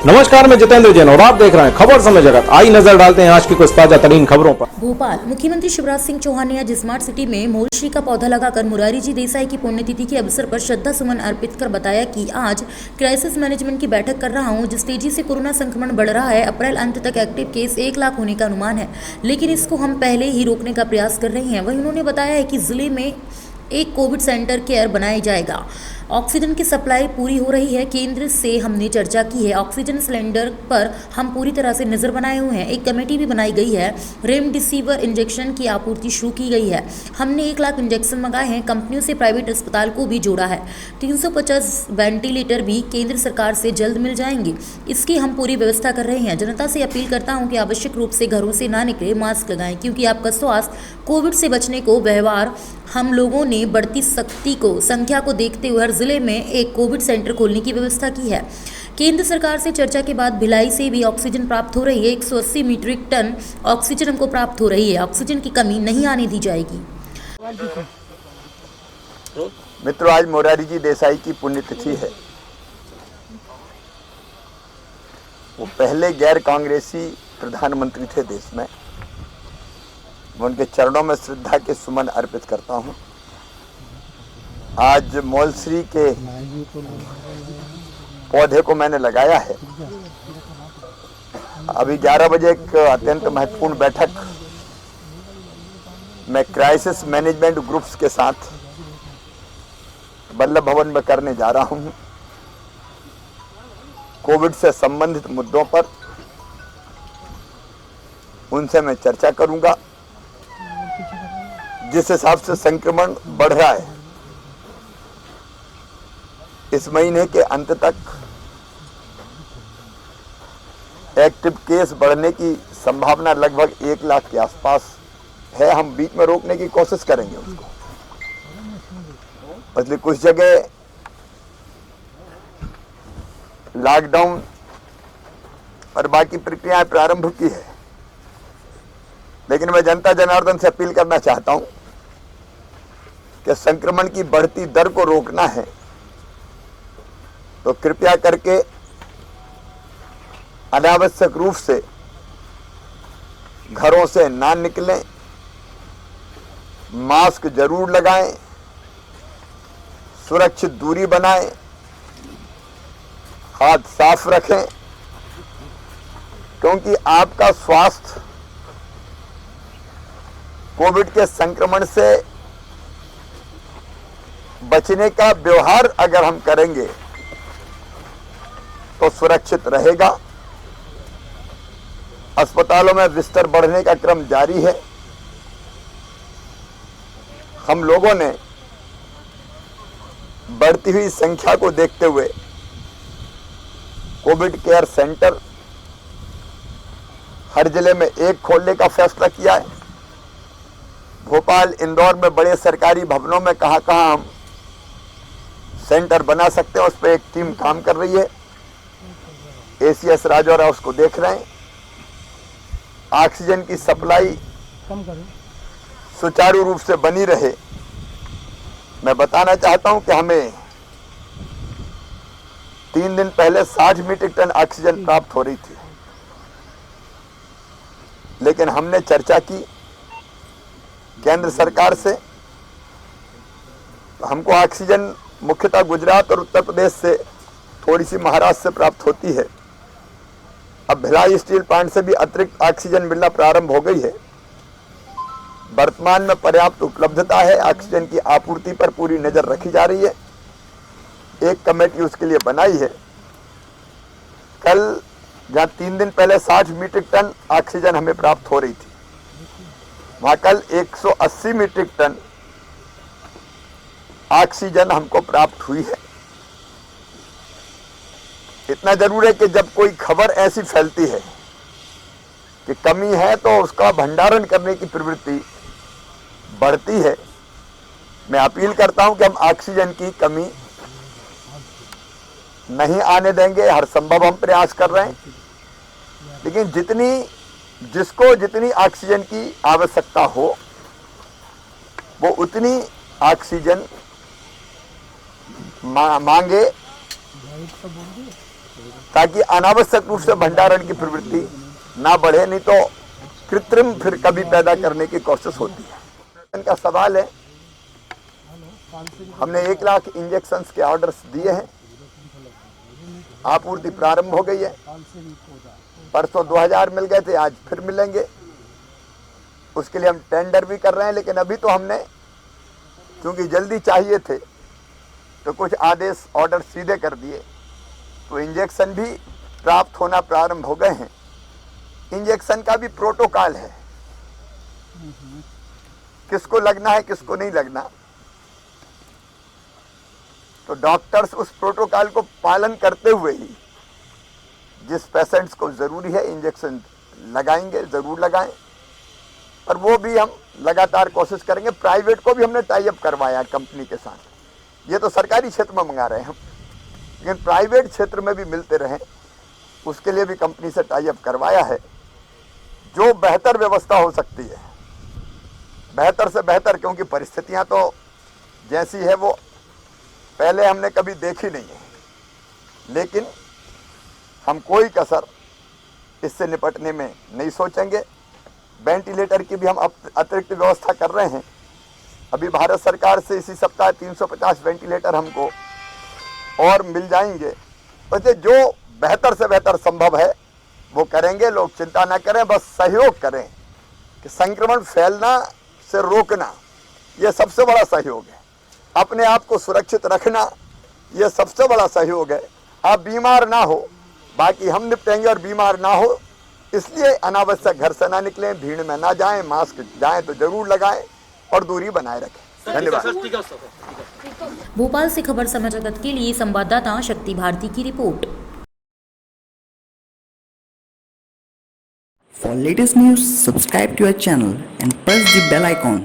नमस्कार, मैं जितेंद्र जैन और आप देख रहे हैं खबर समय जगत। आई नजर डालते हैं आज की कुछ ताजा तरीन खबरों पर। भोपाल मुख्यमंत्री शिवराज सिंह चौहान ने आज स्मार्ट सिटी में मोलश्री का पौधा लगाकर मुरारी जी देसाई की पुण्यतिथि के अवसर पर श्रद्धा सुमन अर्पित कर बताया कि आज क्राइसिस मैनेजमेंट की बैठक कर रहा हूं। जिस तेजी से कोरोना संक्रमण बढ़ रहा है, अप्रैल अंत तक एक्टिव केस 1 लाख होने का अनुमान है, लेकिन इसको हम पहले ही रोकने का प्रयास कर रहे हैं। वहीं उन्होंने बताया है कि जिले में एक कोविड सेंटर केयर बनाया जाएगा। ऑक्सीजन की सप्लाई पूरी हो रही है। केंद्र से हमने चर्चा की है। ऑक्सीजन सिलेंडर पर हम पूरी तरह से नजर बनाए हुए हैं। एक कमेटी भी बनाई गई है। रेमडेसिविर इंजेक्शन की आपूर्ति शुरू की गई है। हमने 1 लाख इंजेक्शन मंगाए हैं। कंपनियों से प्राइवेट अस्पताल को भी जोड़ा है। 350 वेंटिलेटर भी केंद्र सरकार से जल्द मिल जाएंगे। इसकी हम पूरी व्यवस्था कर रहे हैं। जनता से अपील करता हूं कि आवश्यक रूप से घरों से ना निकले, मास्क लगाएं, क्योंकि आपका स्वास्थ्य कोविड से बचने को व्यवहार हम लोगों ने बढ़ती संख्या को देखते हुए हर जिले में एक कोविड सेंटर खोलने की व्यवस्था की है। केंद्र सरकार से चर्चा के बाद भिलाई से भी ऑक्सीजन प्राप्त हो रही है। 180 मीट्रिक टन ऑक्सीजन हमको प्राप्त हो रही है। ऑक्सीजन की कमी नहीं आने दी जाएगी। मित्रों, आज मोरारी जी देसाई की पुण्यतिथि है। वो पहले गैर कांग्रेसी प्रधानमंत्री थे देश में। मैं उनके चरणों में श्रद्धा के सुमन अर्पित करता हूं। आज मोलश्री के पौधे को मैंने लगाया है। अभी 11 बजे एक अत्यंत महत्वपूर्ण बैठक मैं क्राइसिस मैनेजमेंट ग्रुप्स के साथ वल्लभ भवन में करने जा रहा हूं। कोविड से संबंधित मुद्दों पर उनसे मैं चर्चा करूंगा। जिस हिसाब से संक्रमण बढ़ रहा है, इस महीने के अंत तक एक्टिव केस बढ़ने की संभावना लगभग 1 लाख के आसपास है। हम बीच में रोकने की कोशिश करेंगे उसको। इसलिए कुछ जगह लॉकडाउन और बाकी प्रक्रियाएं प्रारंभ की है, लेकिन मैं जनता जनार्दन से अपील करना चाहता हूं कि संक्रमण की बढ़ती दर को रोकना है तो कृपया करके अनावश्यक रूप से घरों से ना निकलें, मास्क जरूर लगाएं, सुरक्षित दूरी बनाएं, हाथ साफ रखें, क्योंकि आपका स्वास्थ्य कोविड के संक्रमण से बचने का व्यवहार अगर हम करेंगे तो सुरक्षित रहेगा। अस्पतालों में बिस्तर बढ़ने का क्रम जारी है। हम लोगों ने बढ़ती हुई संख्या को देखते हुए कोविड केयर सेंटर हर जिले में एक खोलने का फैसला किया है। भोपाल, इंदौर में बड़े सरकारी भवनों में कहां हम सेंटर बना सकते हैं, उस पर एक टीम काम कर रही है। एसीएस राजौरा उसको देख रहे हैं। ऑक्सीजन की सप्लाई सुचारू रूप से बनी रहे। मैं बताना चाहता हूं कि हमें 3 दिन पहले 60 मीट्रिक टन ऑक्सीजन प्राप्त हो रही थी, लेकिन हमने चर्चा की केंद्र सरकार से। हमको ऑक्सीजन मुख्यतः गुजरात और उत्तर प्रदेश से, थोड़ी सी महाराष्ट्र से प्राप्त होती है। अब भिलाई स्टील प्लांट से भी अतिरिक्त ऑक्सीजन मिलना प्रारंभ हो गई है। वर्तमान में पर्याप्त उपलब्धता है। ऑक्सीजन की आपूर्ति पर पूरी नजर रखी जा रही है। एक कमेटी उसके लिए बनाई है। कल जहां 3 दिन पहले 60 मीट्रिक टन ऑक्सीजन हमें प्राप्त हो रही थी, वहां कल 180 मीट्रिक टन ऑक्सीजन हमको प्राप्त हुई है। इतना जरूर है कि जब कोई खबर ऐसी फैलती है कि कमी है तो उसका भंडारण करने की प्रवृत्ति बढ़ती है। मैं अपील करता हूं कि हम ऑक्सीजन की कमी नहीं आने देंगे। हर संभव हम प्रयास कर रहे हैं, लेकिन जिसको जितनी ऑक्सीजन की आवश्यकता हो वो उतनी ऑक्सीजन मांगे। ताकि अनावश्यक रूप से भंडारण की प्रवृत्ति ना बढ़े, नहीं तो कृत्रिम फिर कभी पैदा करने की कोशिश होती है। इनका सवाल है, हमने 1 लाख इंजेक्शंस के ऑर्डर्स दिए हैं, आपूर्ति प्रारंभ हो गई है। परसों 2000 मिल गए थे, आज फिर मिलेंगे। उसके लिए हम टेंडर भी कर रहे हैं, लेकिन अभी तो हमने क्योंकि जल्दी चाहिए थे तो कुछ आदेश ऑर्डर सीधे कर दिए, तो इंजेक्शन भी प्राप्त होना प्रारंभ हो गए हैं। इंजेक्शन का भी प्रोटोकॉल है, किसको लगना है किसको नहीं लगना, तो डॉक्टर्स उस प्रोटोकॉल को पालन करते हुए ही जिस पेशेंट्स को जरूरी है इंजेक्शन लगाएंगे, जरूर लगाएं। और वो भी हम लगातार कोशिश करेंगे। प्राइवेट को भी हमने टाई अप करवाया कंपनी के साथ। ये तो सरकारी क्षेत्र में मंगा रहे हैं हम, लेकिन प्राइवेट क्षेत्र में भी मिलते रहें उसके लिए भी कंपनी से टाई अप करवाया है। जो बेहतर व्यवस्था हो सकती है, बेहतर से बेहतर, क्योंकि परिस्थितियां तो जैसी है वो पहले हमने कभी देखी नहीं है, लेकिन हम कोई कसर इससे निपटने में नहीं सोचेंगे। वेंटिलेटर की भी हम अतिरिक्त व्यवस्था कर रहे हैं। अभी भारत सरकार से इसी सप्ताह 350 वेंटिलेटर हमको और मिल जाएंगे। वैसे जो बेहतर से बेहतर संभव है वो करेंगे, लोग चिंता ना करें, बस सहयोग करें कि संक्रमण फैलना से रोकना, ये सबसे बड़ा सहयोग है। अपने आप को सुरक्षित रखना, ये सबसे बड़ा सहयोग है। आप बीमार ना हो, बाकी हम निपटेंगे, और बीमार ना हो इसलिए अनावश्यक घर से ना निकलें, भीड़ में ना जाएं, मास्क जाएं तो जरूर लगाएं और दूरी बनाए रखें। धन्यवाद। भोपाल से खबर समय जगत के लिए संवाददाता शक्ति भारती की report. For latest news, subscribe to our channel and press the bell icon.